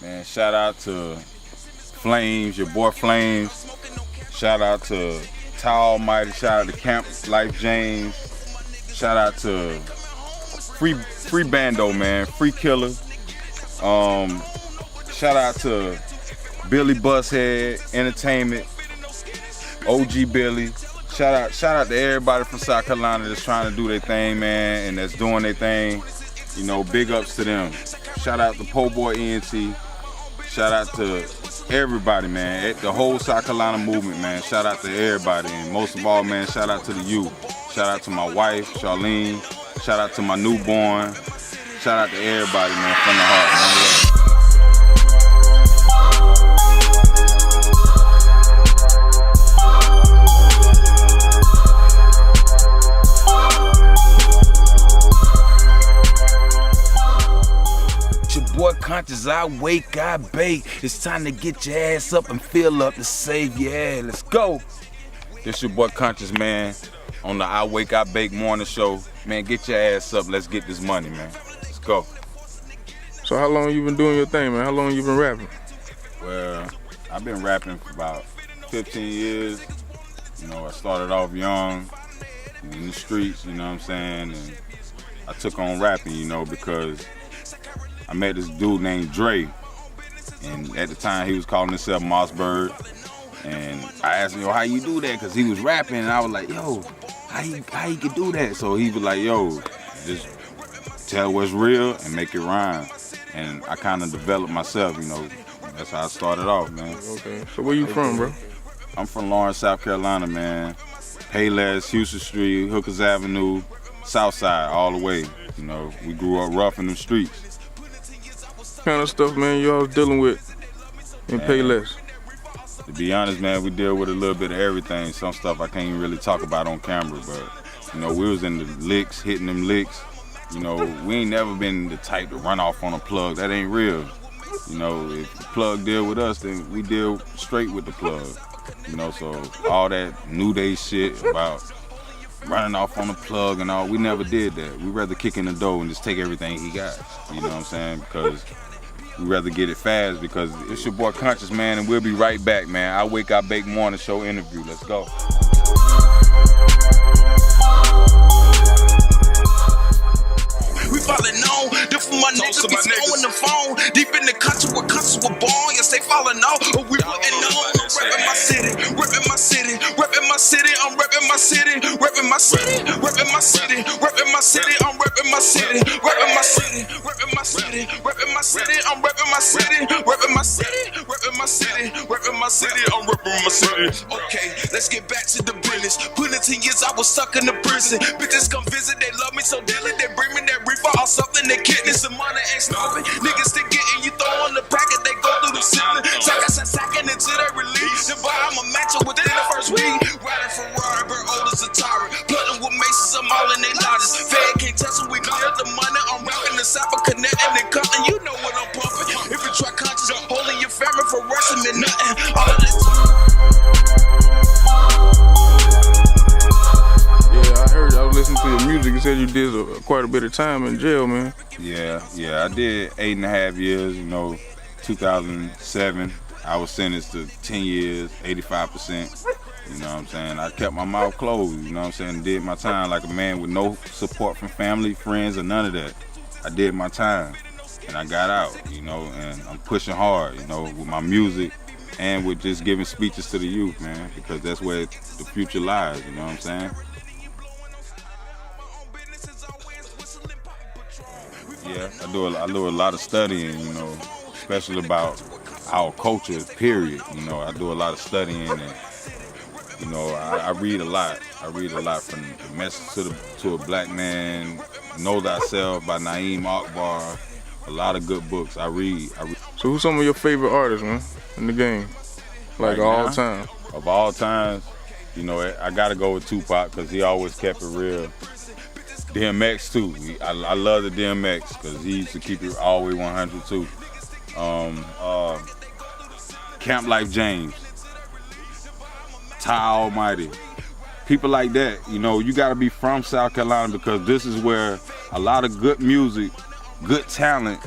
Man, shout out to Flames, your boy Flames. Shout out to Ty Almighty. Shout out to Camp Life James. Shout out to Free Bando, man. Free Killer. Shout out to Billy Bushead Entertainment. OG Billy. Shout out to everybody from South Carolina that's trying to do their thing, man, and that's doing their thing. You know, big ups to them. Shout out to PoeboiEnt. Shout out to everybody, man. The whole South Carolina movement, man. Shout out to everybody. And most of all, man, shout out to the youth. Shout out to my wife, Charlene. Shout out to my newborn. Shout out to everybody, man, from the heart, man. Boy Conscious, I wake, I bake. It's time to get your ass up and fill up to save your ass. Let's go. This your boy Conscious, man, on the I Wake, I Bake morning show. Man, get your ass up. Let's get this money, man. Let's go. So how long you been doing your thing, man? How long you been rapping? Well, I've been rapping for about 15 years. You know, I started off young in the streets, you know what I'm saying? And I took on rapping, you know, because I met this dude named Dre, and at the time he was calling himself Mossberg, and I asked him, yo, how you do that? Because he was rapping, and I was like, yo, how you could do that? So he was like, yo, just tell what's real and make it rhyme. And I kind of developed myself, you know. That's how I started off, man. Okay, so where you from, bro? I'm from Lawrence, South Carolina, man. Payless, Houston Street, Hookers Avenue, Southside, all the way. You know, we grew up rough in the streets. Kind of stuff, man, you all dealing with in Payless? To be honest, man, we deal with a little bit of everything. Some stuff I can't even really talk about on camera, but, you know, we was in the licks, hitting them licks. You know, we ain't never been the type to run off on a plug. That ain't real. You know, if the plug deal with us, then we deal straight with the plug. You know, so all that new day shit about running off on the plug and all, we never did that. We rather kick in the door and just take everything he got. You know what I'm saying? Because we rather get it fast, because it's your boy Conscious, man, and we'll be right back, man. I Wake, I Bake morning show interview. Let's go. We falling on, different my niggas be throwing the phone. Deep in the country where countries were born, yes, they falling off, but we putting on. Reppin' my city, reppin' my city, reppin' my city, I'm reppin' my city, reppin' my city, reppin' my city, reppin' my city, I'm reppin' my city, reppin' my city, reppin' my city, reppin' my city, I'm reppin' my city, reppin' my city, reppin' my city, reppin' my city, I'm reppin' my city. Okay, let's get back to the business. Put in 10 years, I was stuck in the prison. Bitches come visit, they love me so dearly, they bring me that reefer or something, they kidney, some money ain't stopping. Niggas still getting you throw on the packet, they go through the ceiling. Sacking until they release. Then buy I'm a matcher within the first week. Riding Ferrari, burn old as a tyrant. Plotting with maces, I'm all in they lodges. Fed can't touch them, we clear the money. I'm rapping the South, connecting and cutting. You know what I'm pumping. If you try conscious, holding your family for wrestling and nothing. All of this Yeah, I heard, I was listening to your music. You said you did quite a bit of time in jail, man. Yeah, I did 8.5 years, you know, 2007. I was sentenced to 10 years, 85%. You know what I'm saying? I kept my mouth closed, you know what I'm saying? Did my time like a man with no support from family, friends, or none of that. I did my time, and I got out, you know, and I'm pushing hard, you know, with my music and with just giving speeches to the youth, man, because that's where the future lies, you know what I'm saying? Yeah, I do a lot of studying, you know, especially about our culture, period. You know, I do a lot of studying, and, you know, I read a lot. I read a lot, from The Message to a Black Man, Know Thyself by Naeem Akbar. A lot of good books I read. So who's some of your favorite artists, man, in the game? Like right all now, time? Of all times, you know, I gotta go with Tupac, because he always kept it real. DMX too. I love the DMX, because he used to keep it all the way 100 too. Camp Life James, Ty Almighty, people like that. You know, you gotta be from South Carolina, because this is where a lot of good music, good talent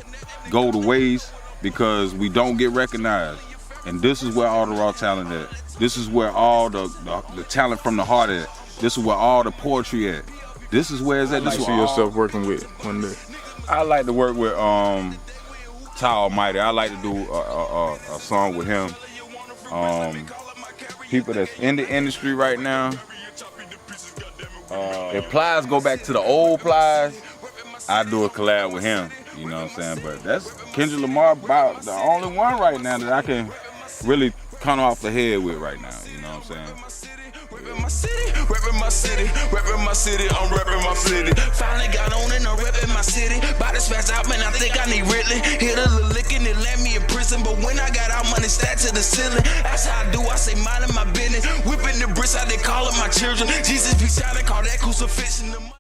go to waste because we don't get recognized. And this is where all the raw talent at. This is where all the talent from the heart at. This is where all the poetry at. This is where it's at. This is see yourself working with one day. I like to work with Ty Almighty. I like to do a song with him. People that's in the industry right now. If Plies go back to the old Plies, I do a collab with him. You know what I'm saying? But that's Kendrick Lamar about the only one right now that I can really come off the head with right now. You know what I'm saying? Reppin' my city, reppin' my city, reppin' my city, I'm reppin' my city. Finally got on and I'm reppin' my city. Body smash out, man, I think I need Ridley. Hit a little lick and it land me in prison. But when I got out, money stacked to the ceiling. That's how I do, I say mindin' my business. Whipping the bricks out, they call it my children. Jesus be shot, they call that crucifixion.